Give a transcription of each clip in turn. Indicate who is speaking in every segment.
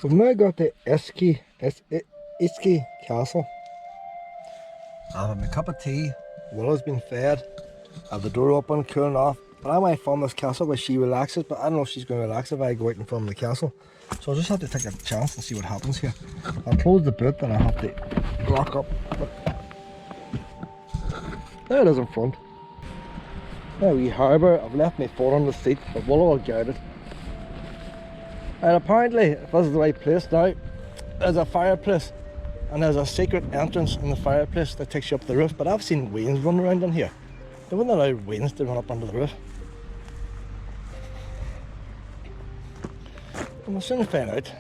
Speaker 1: We've now got the Easkey Castle. I have my cup of tea, Willow's been fed, I have the door open, cooling off. But I might film this castle where she relaxes, but I don't know if she's going to relax if I go out and film the castle. So I'll just have to take a chance and see what happens here. I'll close the boot and I'll have to lock up. But there it is in front. There we harbour. I've left my phone on the seat, but Willow will guard it. And apparently, if this is the right place now, there's a fireplace. And there's a secret entrance in the fireplace that takes you up the roof. But I've seen wains run around in here. They wouldn't allow wains to run up under the roof. And we'll soon find out.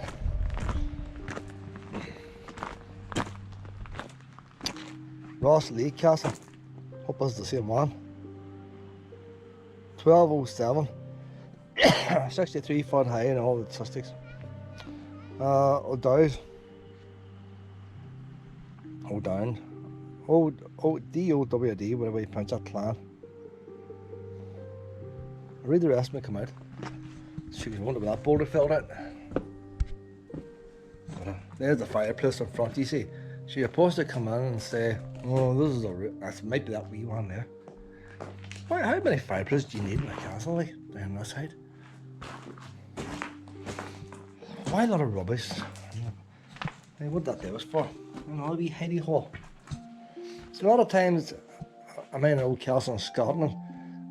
Speaker 1: Austell Castle. Hope it's the same one. 1207. 63 foot high and all the statistics. O'Dowd. D-O-W-D, whatever you pronounce that clan. I'll read the rest when I come out. So you can wonder where that boulder fell out. There's the fireplace in front, you see. So you're supposed to come in and say, oh, this is that might be that wee one there. How many fireplaces do you need in a castle like down this side? Why a lot of rubbish? Hey, what that there was for? You know, a wee hidey hole. So a lot of times I'm in an old castle in Scotland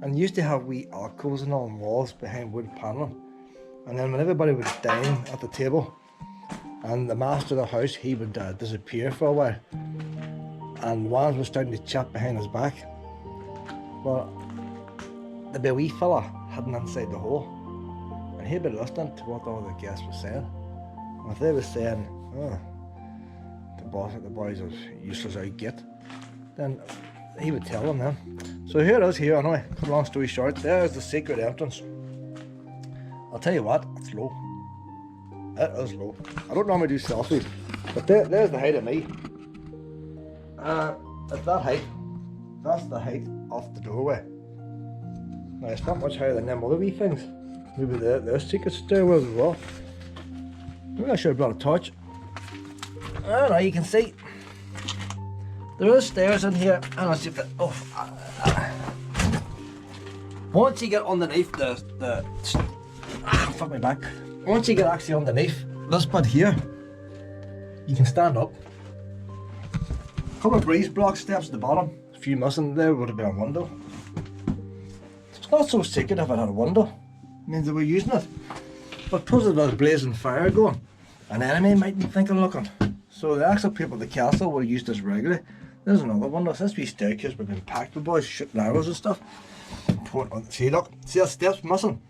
Speaker 1: and used to have wee alcoves and all on walls behind wood panelling. And then when everybody would dine at the table and the master of the house, he would disappear for a while. And ones were starting to chat behind his back. Well, there'd be a wee fella hidden inside the hole. And he'd be listening to what all the guests were saying. And if they were saying, oh, the boys are useless out git, then he would tell them then. So here it is here, anyway, cut a long story short, there's the secret entrance. I'll tell you what, it's low. It is low. I don't normally do selfies, but there's the height of me. At that height, that's the height of the doorway. Now it's not much higher than them other wee things. Maybe there's secret stairwells as well. Maybe I should have brought a torch. I don't know, you can see there is stairs in here. I don't see if once you get underneath fuck my back. Once you get actually underneath this bit here, you can stand up. A couple of breeze block steps at the bottom. A few missing there would have been a window. It's not so secret if it had a window. It means they were using it. But because of the blazing fire going, an enemy might be thinking looking. So the actual people at the castle would have used this regularly. There's another window. This wee staircase would have been packed with boys shooting arrows and stuff. See, look, see that step's missing?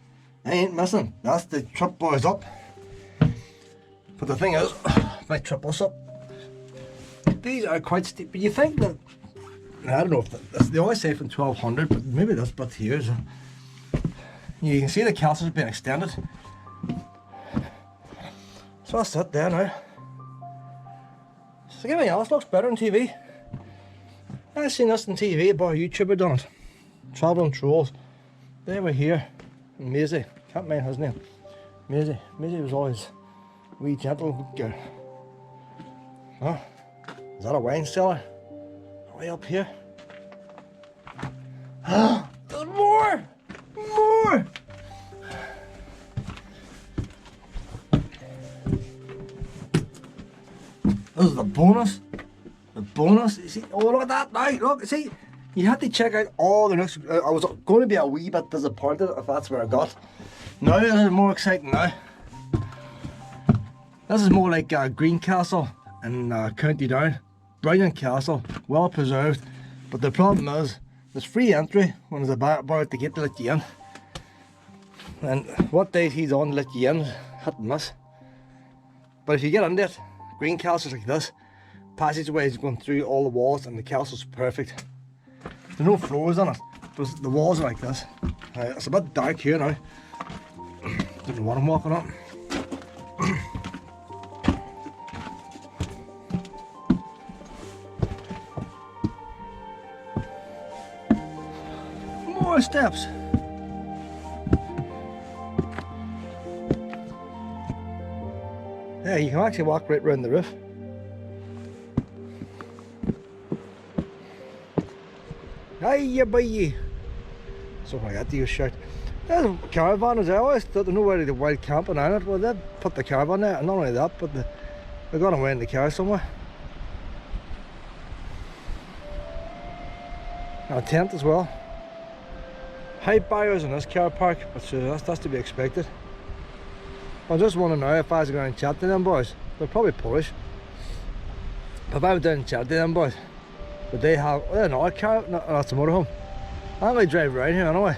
Speaker 1: They ain't missing. That's the trip boys up. But the thing is, might trip us up. These are quite steep, but you think that, I don't know if they always say from 1200, but maybe this bit here is, you can see the castle's been extended. So that's it there now. So everything else looks better on TV. I've seen this on TV, about a YouTuber done it. Travelling Trolls. They were here. And Maisie, can't mind his name. Maisie was always a wee gentle girl. Huh? Is that a wine cellar? Way up here. There's more! More! This is the bonus. The bonus. You see? Oh, look at that now. Look, see? You had to check out all the nooks. I was going to be a wee bit disappointed if that's where I got. Now this is more exciting now. This is more like Green Castle in County Down. Brilliant castle, well preserved. But the problem is, there's free entry when there's a bar at the gate to let you in. And what days he's on to let you in, hit and miss. But if you get into it, Green Castle's like this. Passageways going through all the walls and the castle's perfect. There's no floors on it. The walls are like this. It's a bit dark here now. Don't know what I'm walking up. More steps. Yeah, you can actually walk right round the roof. Hiya, boy! Something like that, do you shout. There's a caravan as well. I always thought there's nowhere to wild camping on it. Well, they put the caravan there, and not only that, but they're going away in the car somewhere. And a tent as well. High barriers in this car park, but sure, that's to be expected. I was just wondering now if I was going to chat to them boys. They're probably Polish. If I went down and chatted to them boys, would they have another car? No, that's a motorhome. I'm going to drive around here anyway.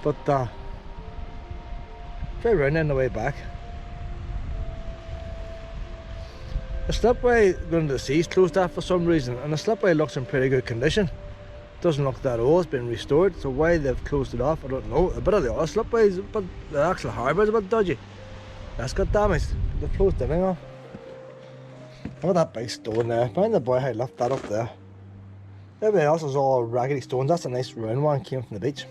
Speaker 1: But drive around on the way back. The slipway going to the sea is closed off for some reason, and the slipway looks in pretty good condition. Doesn't look that old, it's been restored, so why they've closed it off I don't know. A bit of the other slipways, but the actual harbour is a bit dodgy. That's got damaged. They've closed everything off. Look at that big stone there. Find the boy how he left that up there. Everything else is all raggedy stones. That's a nice round one, came from the beach.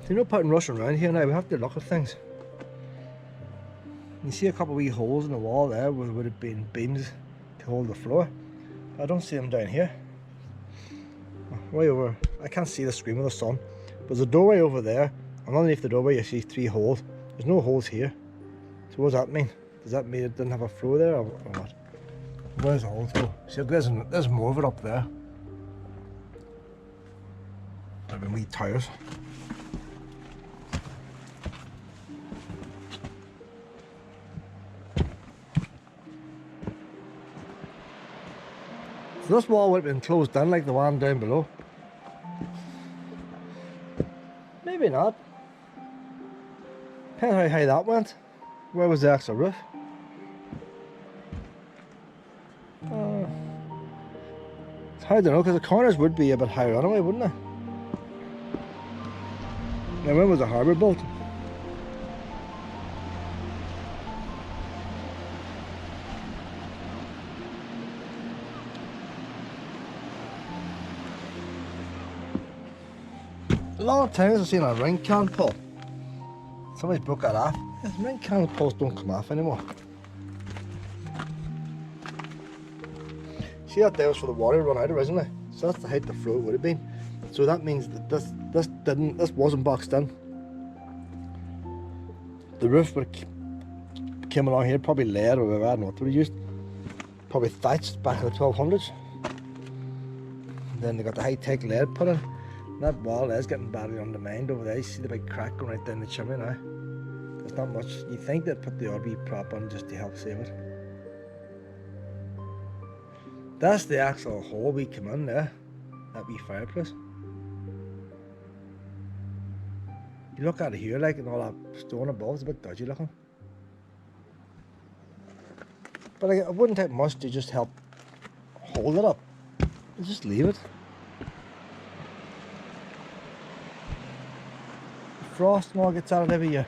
Speaker 1: There's no point in rushing around here now, we have to look at things. You see a couple of wee holes in the wall there where there would have been beams to hold the floor. I don't see them down here. Way over, I can't see the screen of the sun. But there's a doorway over there, and underneath the doorway you see 3 holes. There's no holes here. So what does that mean? Does that mean it didn't have a floor there or what? Where's the holes go? See, there's more of it up there. There have been wee tires. So this wall would have been closed in like the one down below. Maybe not. Depends how high that went. Where was the actual roof? I don't know, because the corners would be a bit higher anyway, wouldn't they? Now when was the harbour built? A lot of times I've seen a ring can pull. Somebody's broke that off. Ring can pulls don't come off anymore. See that there was for the water to run out originally, so that's the height the floor would have been. So that means that this wasn't boxed in. The roof would have came along here, probably lead or whatever, I don't know what they used. Probably thatched back in the 1200s. Then they got the high-tech lead put in. That wall is getting badly undermined over there. You see the big crack going right down the chimney now. There's not much. You think they'd put the RB prop on just to help save it. That's the actual hole we come in there. That wee fireplace. You look at it here, like, and all that stone above, it's a bit dodgy looking. But like, it wouldn't take much to just help hold it up. You just leave it. Frost and all gets out of it every year.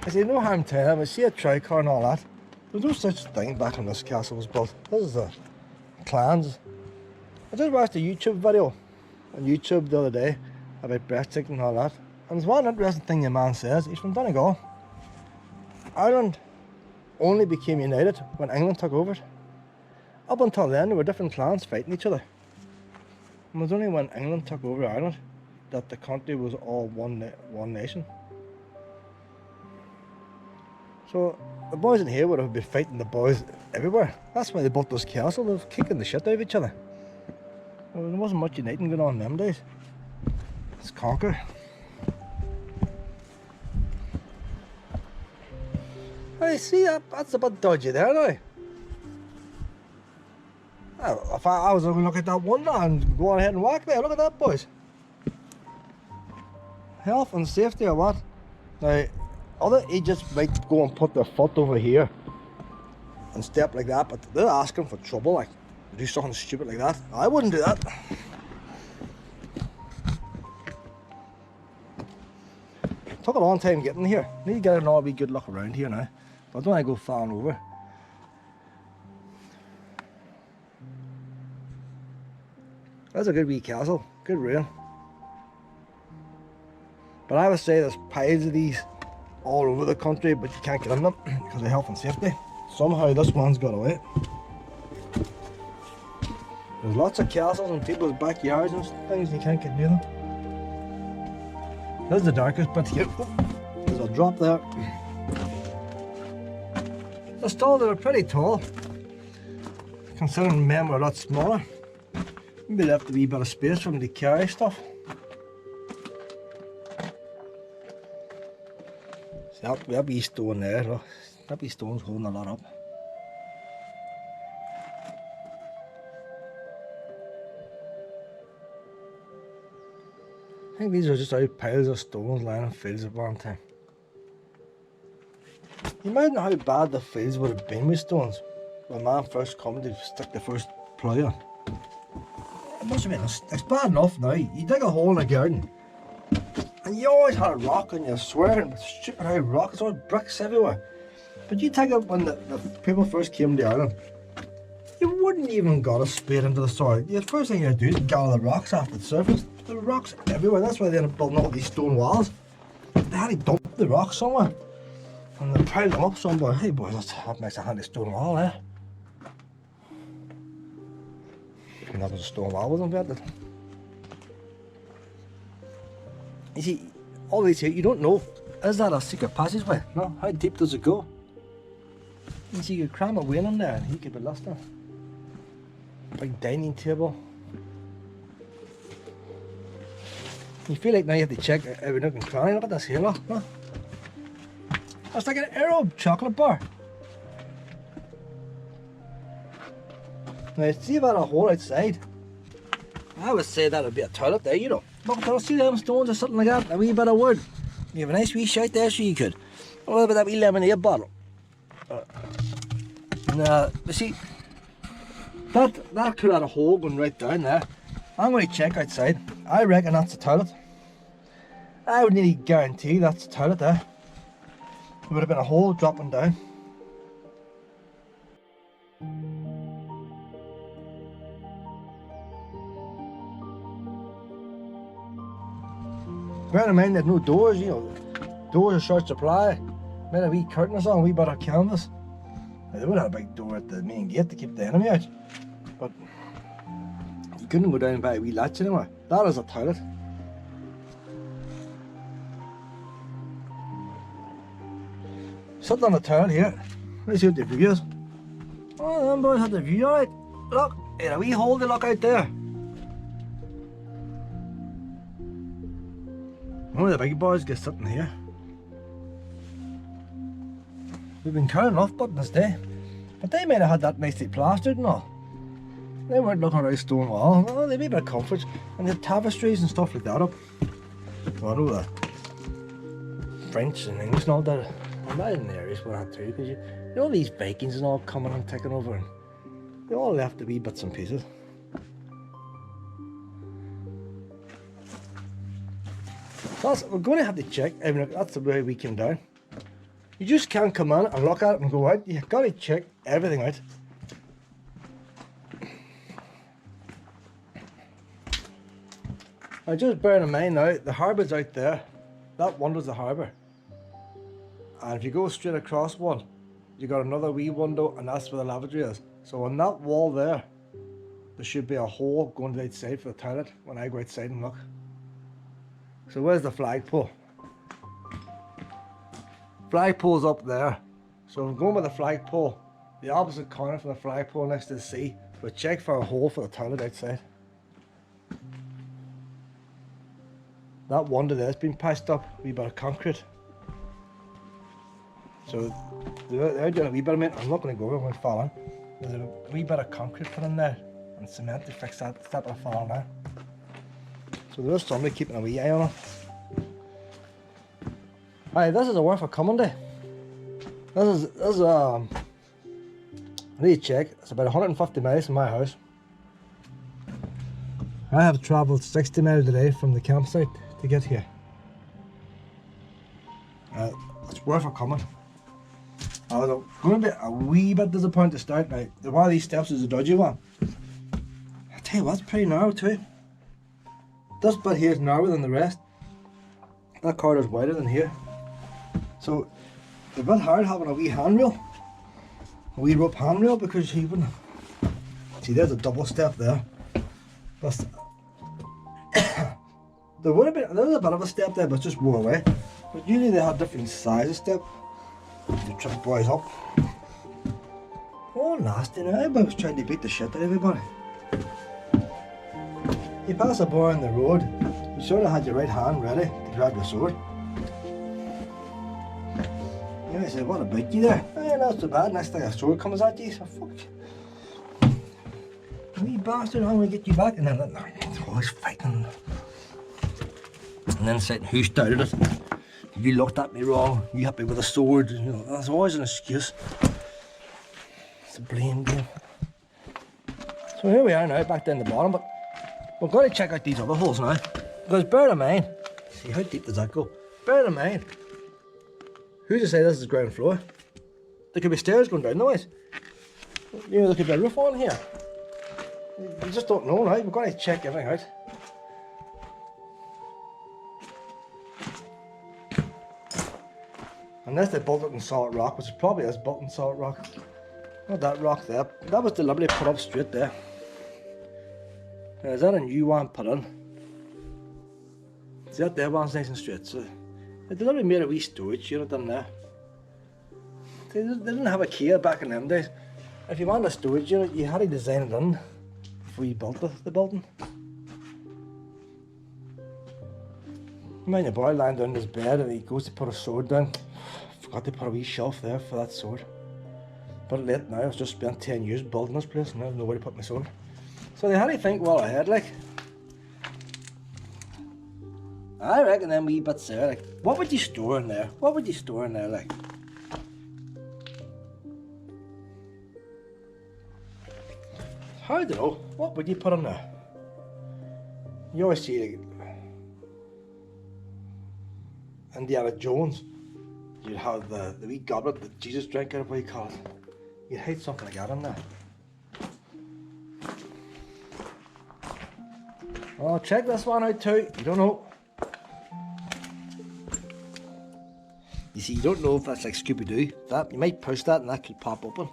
Speaker 1: I say no harm to them. I see a tricar and all that. There's no such thing back when this castle was built. This is the clans. I just watched a YouTube video on YouTube the other day about breaststick and all that. And there's one interesting thing the man says. He's from Donegal. Ireland only became united when England took over it. Up until then there were different clans fighting each other. And it was only when England took over Ireland that the country was all one nation. So the boys in here would have been fighting the boys everywhere. That's why they built this castle. They were kicking the shit out of each other. Well, there wasn't much uniting going on in them days. Let's conquer. Hey, see that's a bit dodgy there now. Well, if I was going to look at that one now and go on ahead and walk there, look at that, boys. Health and safety or what? Now, other agents might go and put their foot over here and step like that, but they're asking for trouble, like, to do something stupid like that. I wouldn't do that. Took a long time getting here. Need to get an all wee good look around here now. But I don't want to go far over. That's a good wee castle. Good ruin. But I would say there's piles of these all over the country, but you can't get in them because of health and safety. Somehow this one's got away. There's lots of castles in people's backyards and things, you can't get near them. There's the darkest bit here. There's a drop there. The stalls are pretty tall, considering men were a lot smaller. Maybe left a wee bit of space for them to carry stuff. See that wee stone there, look. That wee stone's holding a lot up. I think these are just out piles of stones lying in fields at one time. You imagine how bad the fields would have been with stones when man first come to stick the first plough on. It must have been, it's bad enough now. You dig a hole in a garden and you always had a rock and you're swearing, stupid how rock, it's all bricks everywhere. But you take it when the people first came to Ireland, you wouldn't even got a spade into the soil. The first thing you'd do is gather the rocks off the surface. There were rocks everywhere, that's why they ended up building all these stone walls. They had to dump the rocks somewhere. And they piled them up somewhere. Hey boys, that makes a handy stone wall, eh? And that was a stone wall was invented. You see, all these here, you don't know, is that a secret passageway? No, how deep does it go? You see, you could cram a wheel in there and he could be lost there. Big dining table. You feel like now you have to check every nook and cranny. Look at this here, look. It's like an Aero chocolate bar. Now, see about a hole outside? I would say that would be a toilet there, you know. Look, don't see them stones or something like that, a wee bit of wood. You have a nice wee shite there, so you could. What about that wee lemonade bottle? Now, you see, that could have a hole going right down there. I'm going to check outside. I reckon that's the toilet. I would nearly guarantee that's the toilet there. There would have been a hole dropping down. Bear in mind there's no doors, you know. Doors are short supply. Made a wee curtain or something, a wee bit of canvas. Now, they would have a big door at the main gate to keep the enemy out. But you couldn't go down and buy a wee latch anymore. That is a toilet. Sitting on the toilet here. Let's see what the view is. Oh, them boys had the view alright. Look, there's a wee hole to look out there. One of the big boys get sitting here. We've been carrying off buttons day, but they might have had that nicely plastered and all. They weren't looking at a stone wall. No, they'd be a bit of comfort. And the tapestries and stuff like that up. Well, I know the French and English and all that. And that in the areas were too, because you know these Vikings and all coming and taking over, and they all left the wee bits and pieces. So we're going to have to check. I mean, that's the way we came down. You just can't come in and look at it and go out. You've got to check everything out. Now just bear in mind now, the harbour's out there. That window's the harbour. And if you go straight across one, you got another wee window, and that's where the lavatory is. So on that wall there should be a hole going to the outside for the toilet when I go outside and look. So where's the flagpole? Flagpole's up there. So I'm going with the flagpole, the opposite corner from the flagpole next to the sea. But check for a hole for the toilet outside. That window there's been patched up, a wee bit of concrete. So they're doing a wee bit of it. I'm not going to go over, I'm going to fall in. There's a wee bit of concrete put in there and cement to fix that step of falling there. So there's somebody keeping a wee eye on it. Aye, this is a worth a coming day. This is I need to check. It's about 150 miles from my house. I have travelled 60 miles a day from the campsite to get here. It's worth a coming. I was going to be a wee bit disappointed to start now. One of these steps is a dodgy one. I tell you what, it's pretty narrow too. This bit here is narrower than the rest. That corridor's wider than here. So it's a bit hard having a wee handrail. A wee rope handrail, because you wouldn't... See, there's a double step there. Plus, there was a bit of a step there, but it's just wore away. But usually they have different sizes step to trip boys up. Oh, nasty now. Everybody was trying to beat the shit out of everybody. You pass a boy on the road, you sort of had your right hand ready to grab your sword. You know, I said, what about you there? Eh, not so bad. Next thing a sword comes at you, so fuck. Wee bastard, I'm gonna get you back. And then they're always fighting. And then saying, who started it? You looked at me wrong, you hit me with a sword. You know, that's always an excuse. It's a blame game. So here we are now, back down the bottom, but we've got to check out these other holes now. Because bear in mind, see how deep does that go? Bear in mind, who's to say this is ground floor? There could be stairs going down the ways. You know, there could be a roof on here. You just don't know, right? We've got to check everything out. Unless they built it in solid rock, which probably is built in solid rock. Not that rock there. That was deliberately put up straight there. Now, is that a new one put in? See, that there one's nice and straight. So they deliberately made a wee storage unit in there. They didn't have a Kia back in them days. If you wanted a storage unit, you had to design it in before you built the building. Mind your boy lying down in his bed and he goes to put a sword down. Forgot to put a wee shelf there for that sword. But late now, I've just spent 10 years building this place and I have nowhere to put my sword. So they had to think well ahead, like. I reckon them wee bits there, like, what would you store in there? What would you store in there, like? I don't know, what would you put in there? You always see, like, Indiana Jones, you'd have the wee goblet that Jesus drank out of, what do you call it? You'd hide something like that in there. Oh, check this one out too. You don't know. You see, you don't know if that's like Scooby-Doo. That you might push that and that could pop open.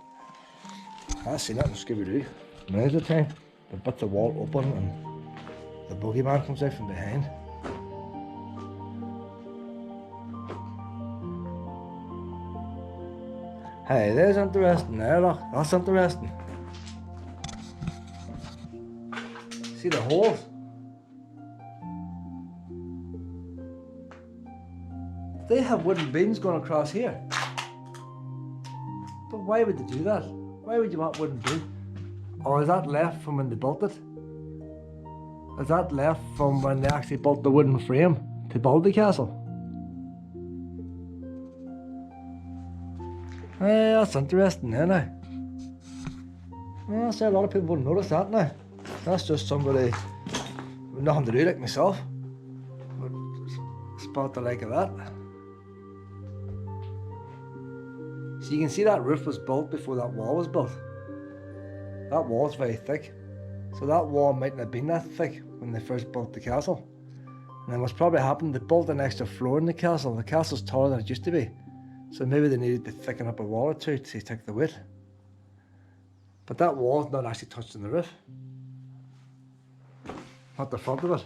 Speaker 1: I've seen that in Scooby-Doo. Many of the time, they put the wall open and the boogeyman comes out from behind. Hey, there's interesting there, look. That's interesting. See the holes? They have wooden beams going across here. But why would they do that? Why would you want wooden beams? Or is that left from when they built it? Is that left from when they actually built the wooden frame to build the castle? Hey, that's interesting there now. Well, I say a lot of people wouldn't notice that now. That's just somebody with nothing to do like myself would spot the like of that. So you can see that roof was built before that wall was built. That wall's very thick. So that wall mightn't have been that thick when they first built the castle. And then what's probably happened, they built an extra floor in the castle. The castle's taller than it used to be. So maybe they needed to thicken up a wall or two to take the weight. But that wall's not actually touching the roof. Not the front of it.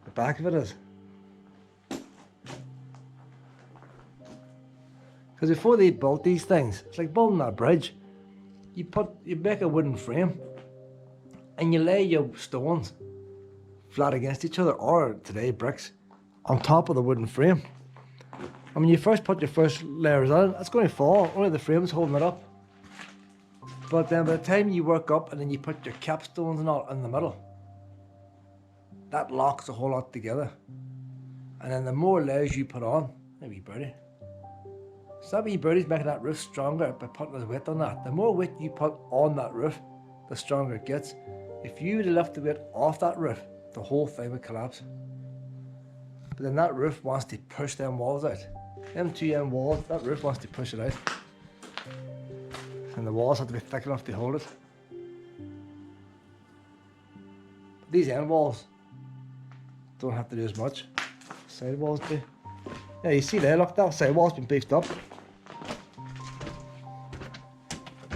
Speaker 1: The back of it is. Because before they built these things, it's like building a bridge. You make a wooden frame and you lay your stones flat against each other, or today bricks, on top of the wooden frame. And when you first put your first layers on, it's going to fall, only the frame's holding it up. But then by the time you work up and then you put your capstones and all in the middle, that locks a whole lot together. And then the more layers you put on, a wee birdie. So that wee birdie's making that roof stronger by putting his weight on that. The more weight you put on that roof, the stronger it gets. If you were to lift the weight off that roof, the whole thing would collapse. But then that roof wants to push them walls out. Them two end walls, that roof wants to push it out. And the walls have to be thick enough to hold it. But these end walls don't have to do as much. sidewalls too. Yeah, you see there, look, that sidewall's been beefed up.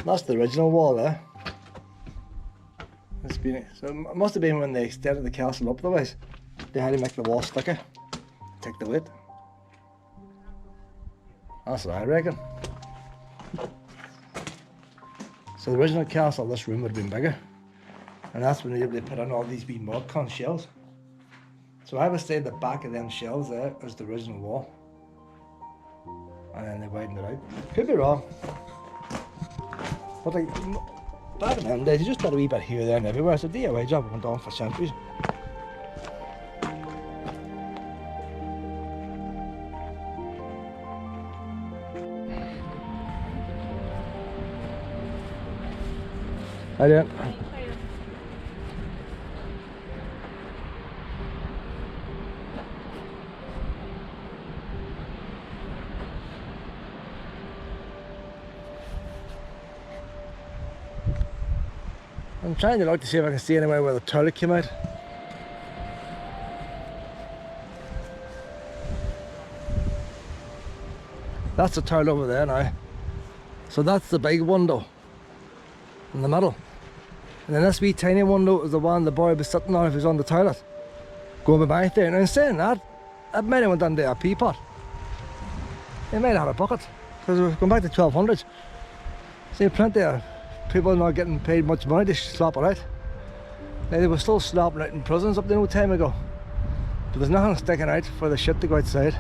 Speaker 1: That's the original wall there. So it must have been when they extended the castle up the ways. They had to make the wall thicker, take the weight. That's what I reckon. So the original castle, this room would have been bigger. And that's when they put in all these wee mud con shells. So I would say the back of them shells there is the original wall. And then they widened it out. Could be wrong. But like, back in them days, you just did a wee bit here, there and everywhere. It's a DIY job went on for centuries. How you doing? I'm trying to look to see if I can see anywhere where the toilet came out. That's the toilet over there now. So that's the big window in the middle. And then this wee tiny window is the one the boy was sitting on if he was on the toilet. Going by there. And in saying that, it might have went into a pea pot. It might have had a bucket. Because we're going back to 1200s. See, plenty of people not getting paid much money to slop it out. Now, they were still slopping out in prisons up there no time ago. There was nothing sticking out for the shit to go outside.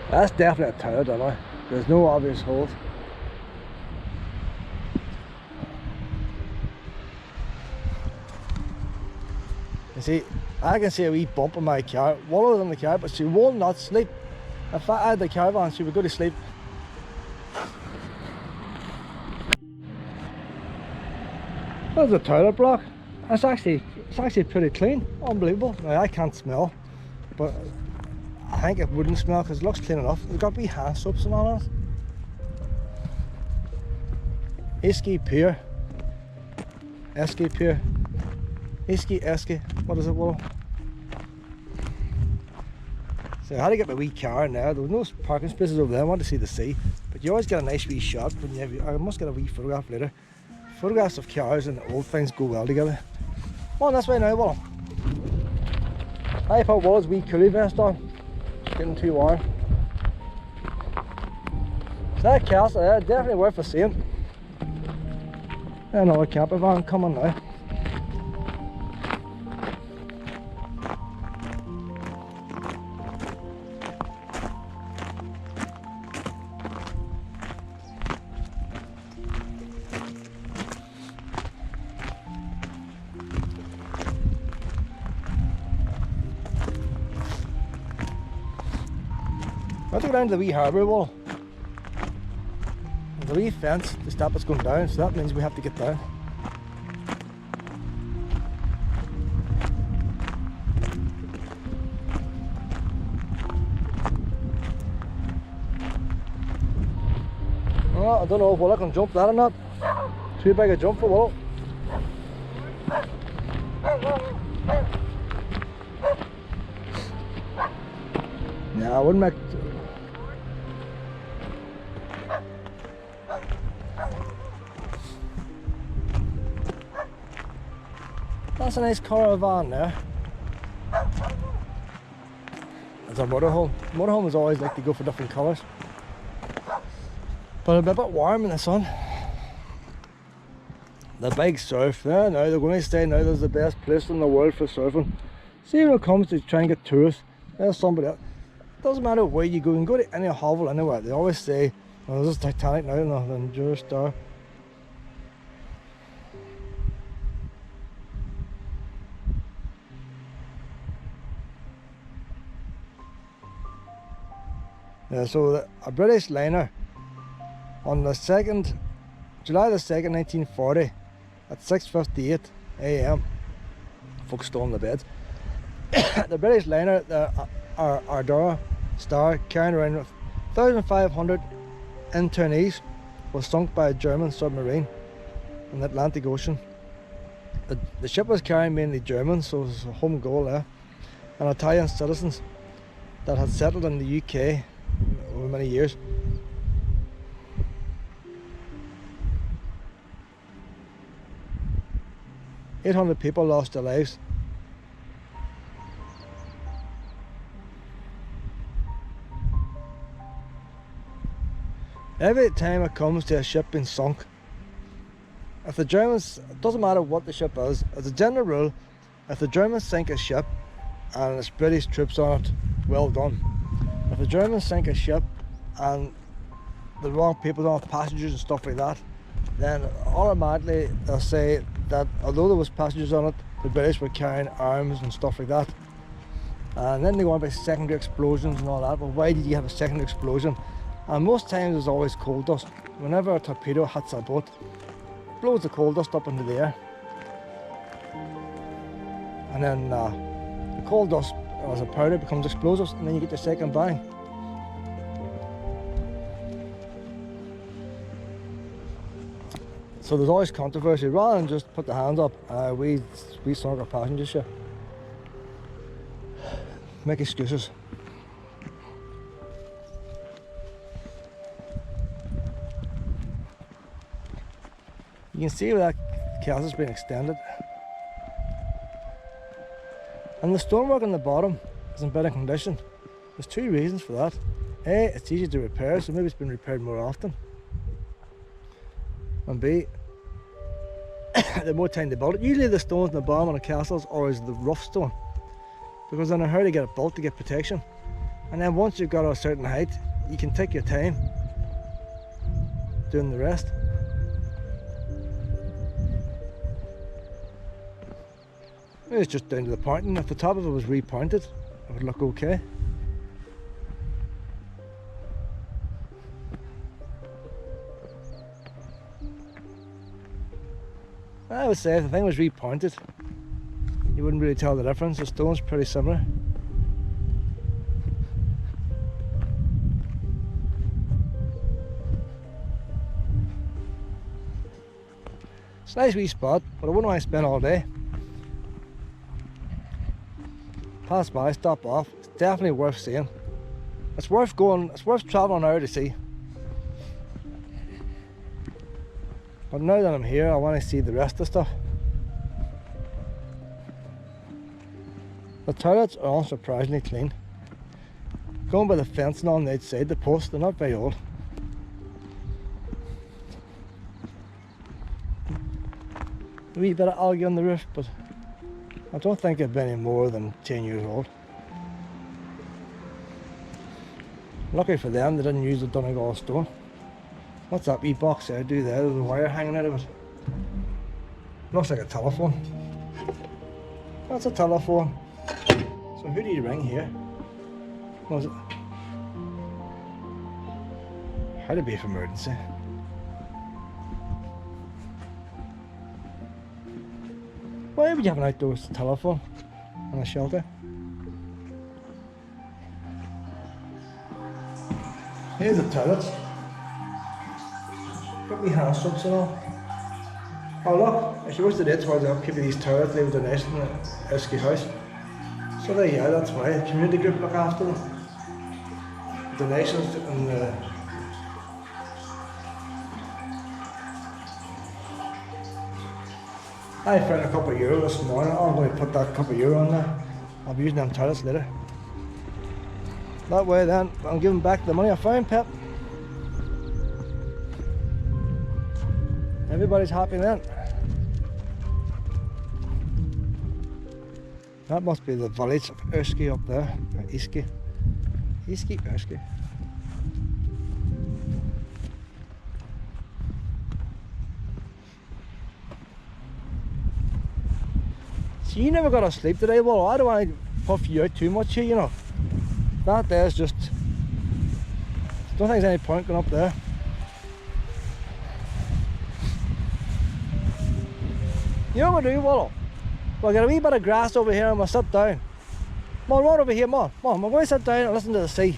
Speaker 1: That's definitely a toilet, don't I? There's no obvious holes. You see, I can see a wee bump in my car, Wallow in the car, but she will not sleep. If I had the caravan, she would go to sleep. There's a toilet block. It's actually pretty clean. Unbelievable. Now, I can't smell, but I think it wouldn't smell because it looks clean enough. They've got wee hand soaps and all that. Easkey Pier. Easkey Pier. Easkey. What is it, Willow? So I had to get my wee car in there. There was no parking spaces over there. I wanted to see the sea. But you always get a nice wee shot when you have, I must get a wee photograph later. Photographs of cars and old things go well together. Come on this way now, Willow. I put Willow's wee coolie vest on. Getting too warm. So that castle there, definitely worth a seeing. Another camper van coming now. I have to go down to the wee harbour wall. There's a wee fence to stop us going down, so that means we have to get down. Well, I don't know if Willow can jump that or not. Too big a jump for Willow. Yeah, I wouldn't make. That's a nice caravan there. There's a motorhome. Motorhomes always like to go for different colours. But it'll be a bit warm in the sun. The big surf there now, they're going to say now there's the best place in the world for surfing. See when it comes to trying to get tourists, there's somebody else. Doesn't matter where you go, you can go to any hovel anywhere. They always say, oh, there's Titanic now, no, the Endure Star. Yeah, so a British liner on the July the 2nd, 1940 at 6:58 AM, folks stormed the beds. The British liner, the Ardora Star, carrying around 1,500 internees, was sunk by a German submarine in the Atlantic Ocean the ship was carrying mainly Germans, so it was a home goal there, and Italian citizens that had settled in the UK over many years. "800 people lost their lives." Every time it comes to a ship being sunk, if the Germans, it doesn't matter what the ship is, as a general rule, if the Germans sink a ship and it's British troops on it, well done. If the Germans sink a ship and the wrong people on it, passengers and stuff like that, then automatically they'll say that although there was passengers on it, the British were carrying arms and stuff like that. And then they go on about secondary explosions and all that. Well, why did you have a secondary explosion? And most times there's always coal dust. Whenever a torpedo hits a boat, it blows the coal dust up into the air. And then the coal dust, as a powder, becomes explosives, and then you get your second bang. So there's always controversy. Rather than just put the hands up, we sunk our passenger ship. Make excuses. You can see where that castle's been extended. And the stonework on the bottom is in better condition. There's two reasons for that. A, it's easy to repair, so maybe it's been repaired more often. And B, the more time they build it. Usually the stones in the bottom of the castle is always the rough stone, because in a hurry to get it built to get protection. And then once you've got a certain height, you can take your time doing the rest. Maybe it's just down to the pointing. If the top of it was repointed, it would look okay. I would say if the thing was repointed, you wouldn't really tell the difference. The stone's pretty similar. It's a nice wee spot, but I wouldn't want to spend all day. Pass by, stop off. It's definitely worth seeing. It's worth going, it's worth travelling an hour to see. But now that I'm here, I want to see the rest of the stuff. The toilets are unsurprisingly clean. Going by the fencing on the outside, the posts, they're not very old. A wee bit of algae on the roof, but I don't think it'd be any more than 10 years old. Lucky for them, they didn't use the Donegal stone. What's that wee box there? Do there? There's a wire hanging out of it. Looks like a telephone. That's a telephone. So who do you ring here? What was it? Had to be for emergency. Why would you have an outdoor telephone and a shelter? Here's the toilets. Got me hand soaps and all. Oh look, if you was to do towards the upkeep of these toilets, they were donated in the Easkey house. So there you are, that's why the community group look after them. Donations and I found a couple of euro this morning. I'm going to put that couple of euro on there. I'll be using them toilets later. That way then, I'm giving back the money I found, Pep. Everybody's happy then. That must be the village of Easkey up there. Easkey. Easkey, Easkey. So you never got to sleep today. Well, I don't want to puff you out too much here, you know. That there's just, don't think there's any point going up there. You know what we'll do, Wallow? We'll get a wee bit of grass over here and we'll sit down. Come on, right over here, come on, we're going to sit down and listen to the sea.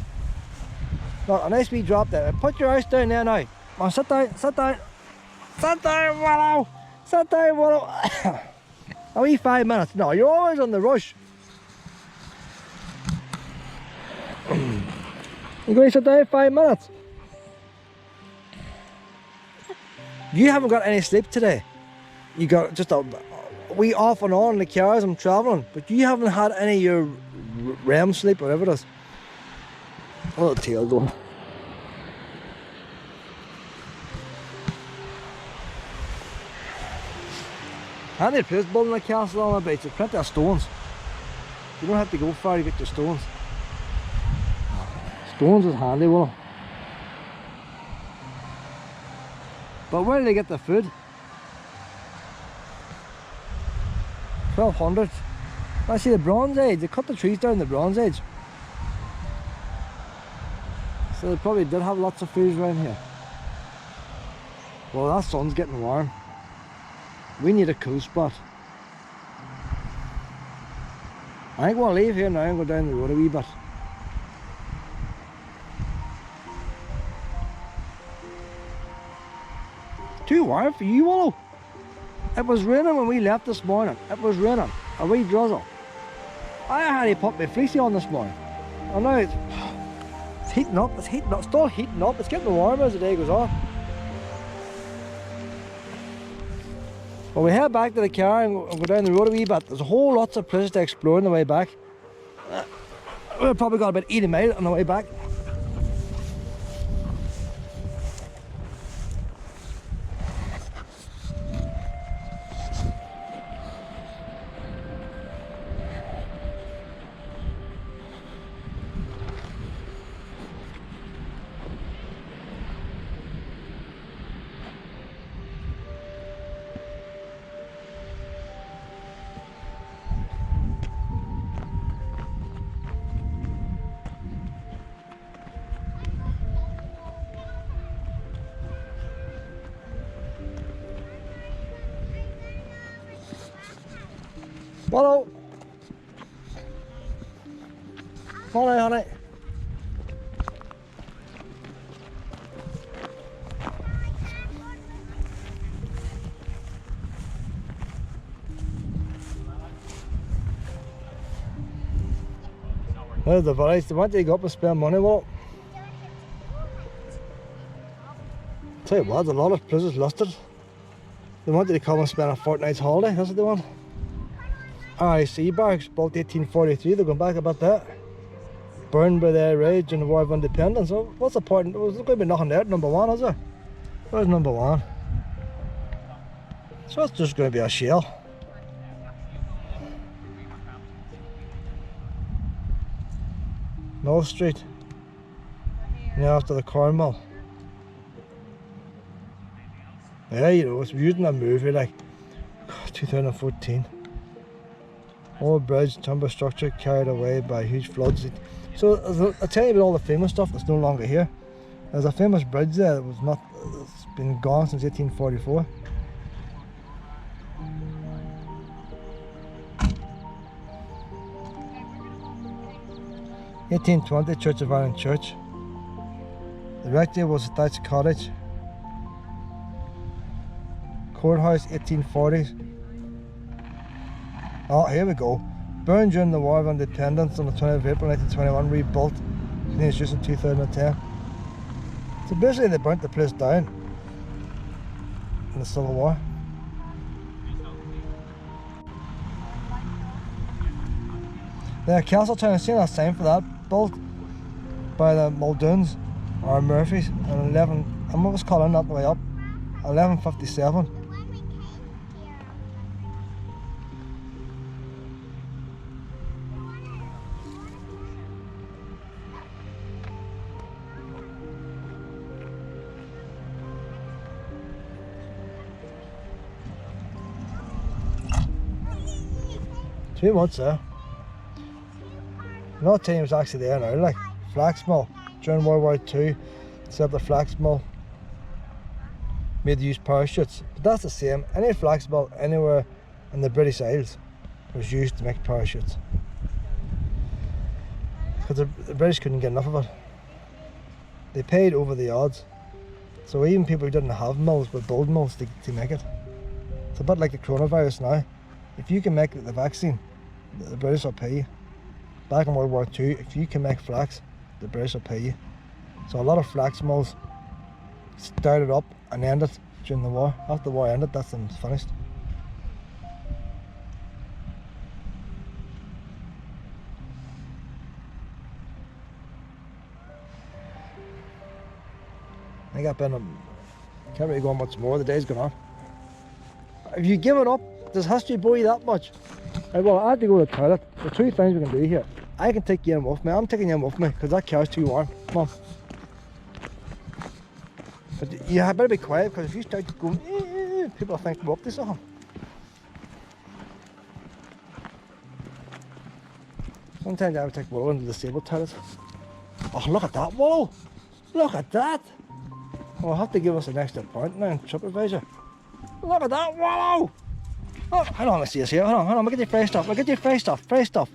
Speaker 1: Look, a nice wee drop there. Put your house down there now. Come on, sit down, sit down. Sit down, Wallow. Sit down, Wallow. A wee 5 minutes? No, you're always on the rush. You're going to sit down 5 minutes? You haven't got any sleep today. You got just a wee off and on in the cars I'm travelling, but you haven't had any of your REM sleep, whatever it is. A little tail going. Handy place building a castle on a beach. There's plenty of stones. You don't have to go far to get your stones. Stones is handy, well. But where do they get the food? 1200. I see the Bronze Age. They cut the trees down in the Bronze Age. So they probably did have lots of food around here. Well, that sun's getting warm. We need a cool spot. I think we'll leave here now and go down the road a wee bit. Too warm for you, Wallow. It was raining when we left this morning. It was raining. A wee drizzle. I had to put my fleecy on this morning. I know it's heating up. It's heating up. Still heating up. It's getting warmer as the day goes on. Well, we head back to the car and go down the road a wee bit. There's a whole lots of places to explore on the way back. We've probably got about 80 miles on the way back. Hello. Hello, honey. There's the village. They want you to go up and spend money, well. Tell you what, there's a lot of places listed. They want you to come and spend a fortnight's holiday, that's what they want. RIC barracks, built 1843, they're going back about that. Burned by the rage in the War of Independence. So what's the point? There's going to be nothing there at number one, is there? Where's number one? So it's just going to be a shell. North Street. Now after the corn mill. Yeah, you know, it's using a movie like 2014. Old bridge, timber structure carried away by huge floods. So I'll tell you about all the famous stuff that's no longer here. There's a famous bridge there that was not, it's been gone since 1844. (1820) Church of Ireland Church. The rectory was a thatched cottage. Courthouse, 1840s. Oh, here we go. Burned during the War of Independence on the 20th of April 1921, rebuilt. Continues use in 2010. So basically they burnt the place down in the Civil War. The Castletown, I've seen a sign for that, built by the Muldoons or Murphys in 11, I'm always calling that the way up, 1157. Too much there. Another team was actually there now, like flax mill. During World War II, set up the flax mill. Made to use parachutes. But that's the same. Any flax mill anywhere in the British Isles was used to make parachutes. Because the British couldn't get enough of it. They paid over the odds. So even people who didn't have mills would build mills to make it. It's a bit like the coronavirus now. If you can make the vaccine, the British will pay you. Back in World War II, if you can make flax, the British will pay you. So a lot of flax mills started up and ended during the war. After the war ended, that's them finished. I got been, can't really go on much more, the day's gone on. If you give it up, does history bore you that much? Right, well, I had to go to the toilet. There's two things we can do here. I can take you in with me. I'm taking you in with me because that car's too warm. Come on. But you better be quiet because if you start going, people think we're up to something. Sometimes I would take Willow into the disabled toilet. Oh, look at that, Willow! Look at that! Oh, I'll have to give us an extra point now, TripAdvisor. Look at that, Willow! Oh, hold on, let's see us here. Hold on, we'll get you fresh stuff. We'll get you fresh stuff, fresh stuff.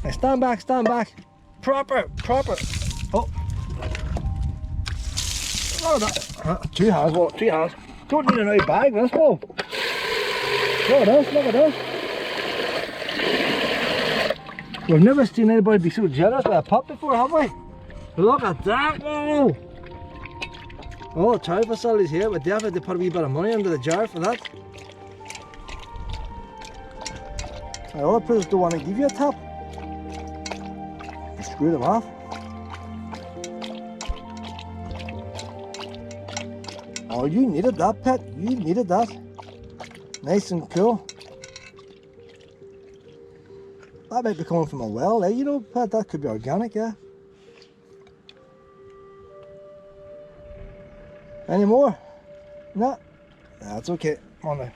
Speaker 1: Now stand back, stand back. Proper. Oh. Look at that. Two hands, Willow, two hands. Don't need a new bag, this, Willow. Look at this. We've never seen anybody be so generous with a pup before, have we? Look at that, Willow. Oh, the child facilities here, but definitely put a wee bit of money into the jar for that. Other places don't want to give you a tap. You screw them off. Oh, you needed that, pet. You needed that. Nice and cool. That might be coming from a well, eh? You know, pet, that could be organic, yeah. Any more? No? That's okay. Come on now.